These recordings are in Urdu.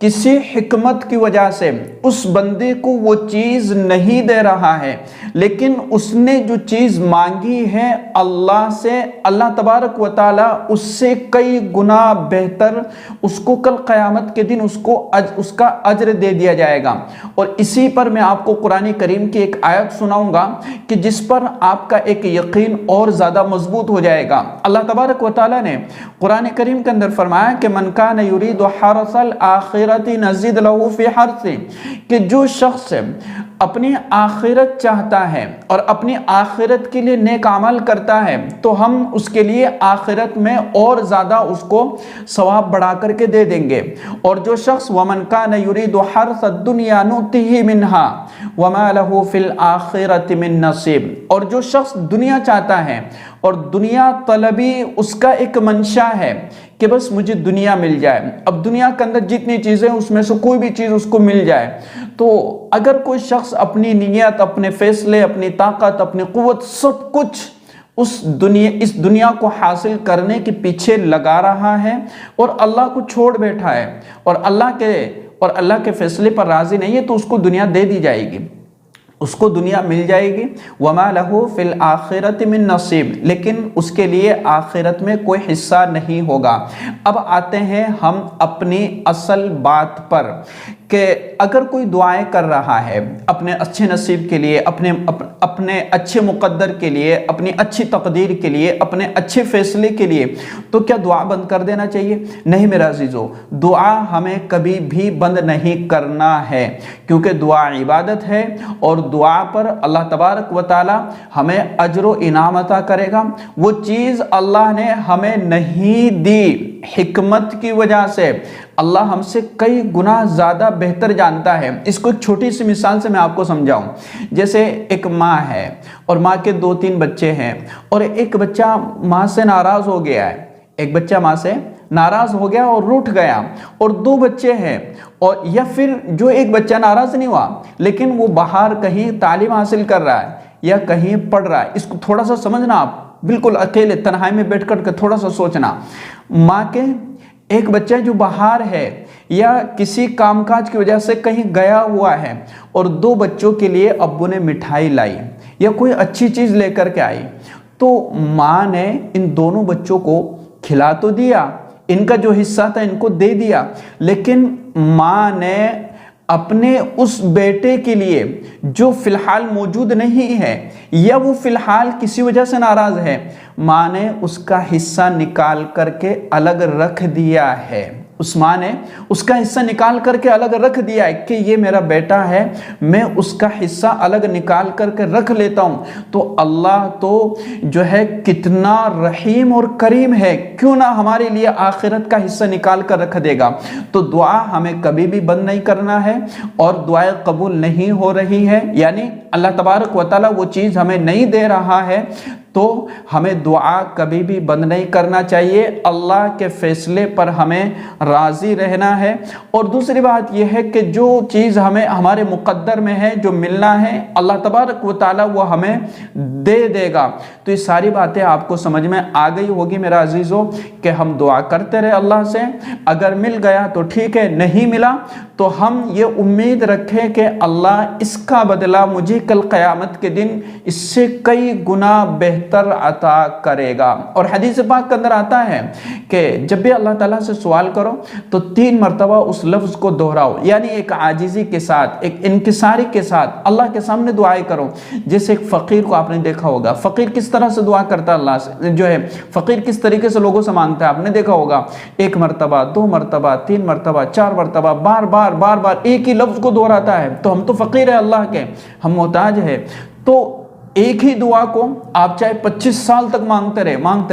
کسی حکمت کی وجہ سے اس بندے کو وہ چیز نہیں دے رہا ہے، لیکن اس نے جو چیز مانگی ہے اللہ سے، اللہ تبارک و تعالی اس سے کئی گنا بہتر اس کو کل قیامت کے دن اس کا اجر دے دیا جائے گا۔ اور اسی پر میں آپ کو قرآن کریم کی ایک آیت سناؤں گا کہ جس پر آپ کا ایک یقین اور زیادہ مضبوط ہو جائے گا۔ اللہ تبارک و تعالی نے قرآن کریم کے اندر فرمایا کہ من کان یرید حرث الآخرۃ نزد لہ فی حرثہ، کہ جو شخص اپنی آخرت چاہتا ہے اور اپنی آخرت کے لیے نیک عمل کرتا ہے تو ہم اس کے لیے آخرت میں اور زیادہ اس کو ثواب بڑھا کر کے دے دیں گے۔ اور جو شخص ومن کان یرید حرث الدنیا نؤتہ منہا وما لہ فی الآخرۃ من نصیب، اور جو شخص دنیا چاہتا ہے اور دنیا طلبی اس کا ایک منشا ہے کہ بس مجھے دنیا مل جائے، اب دنیا کے اندر جتنی چیزیں اس میں سے کوئی بھی چیز اس کو مل جائے، تو اگر کوئی شخص اپنی نیت، اپنے فیصلے، اپنی طاقت، اپنی قوت، سب کچھ اس دنیا کو حاصل کرنے کے پیچھے لگا رہا ہے اور اللہ کو چھوڑ بیٹھا ہے اور اللہ کے فیصلے پر راضی نہیں ہے، تو اس کو دنیا دے دی جائے گی، اس کو دنیا مل جائے گی۔ وما لہ فی الآخرۃ من نصیب، لیکن اس کے لیے آخرت میں کوئی حصہ نہیں ہوگا۔ اب آتے ہیں ہم اپنی اصل بات پر کہ اگر کوئی دعائیں کر رہا ہے اپنے اچھے نصیب کے لیے، اپنے اچھے مقدر کے لیے، اپنی اچھی تقدیر کے لیے، اپنے اچھے فیصلے کے لیے، تو کیا دعا بند کر دینا چاہیے؟ نہیں میرے عزیزو، دعا ہمیں کبھی بھی بند نہیں کرنا ہے، کیونکہ دعا عبادت ہے اور دعا پر اللہ تبارک و تعالی ہمیں اجر و انعام عطا کرے گا۔ وہ چیز اللہ نے ہمیں نہیں دی، حکمت کی وجہ سے اللہ ہم سے کئی گنا زیادہ بہتر جانتا ہے۔ اس کو ایک چھوٹی سی مثال سے میں آپ کو سمجھاؤں۔ جیسے ایک ماں ہے اور ماں کے 2-3 بچے ہیں، اور ایک بچہ ماں سے ناراض ہو گیا ہے، ایک بچہ ماں سے ناراض ہو گیا اور روٹھ گیا، اور 2 بچے ہیں، اور یا پھر جو ایک بچہ ناراض نہیں ہوا لیکن وہ باہر کہیں تعلیم حاصل کر رہا ہے یا کہیں پڑھ رہا ہے۔ اس کو تھوڑا سا سمجھنا، آپ بالکل اکیلے تنہائی میں بیٹھ کر کے تھوڑا سا سوچنا۔ ماں کے ایک بچہ جو باہر ہے یا کسی کام کاج کی وجہ سے کہیں گیا ہوا ہے، اور 2 بچوں کے لیے ابو نے مٹھائی لائی یا کوئی اچھی چیز لے کر کے آئی، تو ماں نے ان دونوں بچوں کو کھلا تو دیا، ان کا جو حصہ تھا ان کو دے دیا، لیکن ماں نے اپنے اس بیٹے کے لیے جو فی الحال موجود نہیں ہے یا وہ فی الحال کسی وجہ سے ناراض ہے، ماں نے اس کا حصہ نکال کر کے الگ رکھ دیا ہے۔ اس ماں نے اس کا حصہ نکال کر کے الگ رکھ دیا ہے کہ یہ میرا بیٹا ہے، میں اس کا حصہ الگ نکال کر کے رکھ لیتا ہوں۔ تو اللہ تو جو ہے کتنا رحیم اور کریم ہے، کیوں نہ ہمارے لیے آخرت کا حصہ نکال کر رکھ دے گا۔ تو دعا ہمیں کبھی بھی بند نہیں کرنا ہے، اور دعائیں قبول نہیں ہو رہی ہے، یعنی اللہ تبارک و تعالی وہ چیز ہمیں نہیں دے رہا ہے، تو ہمیں دعا کبھی بھی بند نہیں کرنا چاہیے۔ اللہ کے فیصلے پر ہمیں راضی رہنا ہے۔ اور دوسری بات یہ ہے کہ جو چیز ہمیں ہمارے مقدر میں ہے، جو ملنا ہے، اللہ تبارک و تعالی وہ ہمیں دے دے گا۔ تو یہ ساری باتیں آپ کو سمجھ میں آ گئی ہوگی میرا عزیزو، کہ ہم دعا کرتے رہے اللہ سے، اگر مل گیا تو ٹھیک ہے، نہیں ملا تو ہم یہ امید رکھیں کہ اللہ اس کا بدلہ مجھے کل قیامت کے دن اس سے کئی گنا بہتر عطا کرے گا۔ اور حدیث پاک کے اندر آتا ہے کہ جب بھی اللہ تعالیٰ سے سوال کرو تو 3 مرتبہ اس لفظ کو دہراؤ، یعنی ایک عاجزی کے ساتھ، ایک انکساری کے ساتھ اللہ کے سامنے دعائیں کرو۔ جیسے ایک فقیر کو آپ نے دیکھا ہوگا، فقیر کس طرح سے دعا کرتا ہے اللہ سے، جو ہے فقیر کس طریقے سے لوگوں سے مانگتا ہے، آپ نے دیکھا ہوگا 1 مرتبہ 2 مرتبہ 3 مرتبہ 4 مرتبہ، بار بار ایک ہی لفظ کو دہراتا ہے۔ تو ہم تو فقیر ہے اللہ کے، ہم محتاج ہے، تو ایک ہی دعا کو آپ چاہے 25 سال تک مانگتے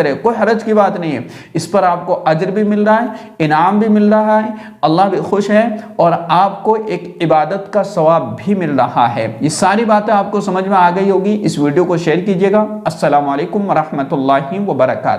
رہے، کوئی حرج کی بات نہیں ہے۔ اس پر آپ کو اجر بھی مل رہا ہے، انعام بھی مل رہا ہے، اللہ بھی خوش ہے، اور آپ کو ایک عبادت کا ثواب بھی مل رہا ہے۔ یہ ساری باتیں آپ کو سمجھ میں آ گئی ہوگی۔ اس ویڈیو کو شیئر کیجیے گا۔ السلام علیکم ورحمۃ اللہ وبرکاتہ۔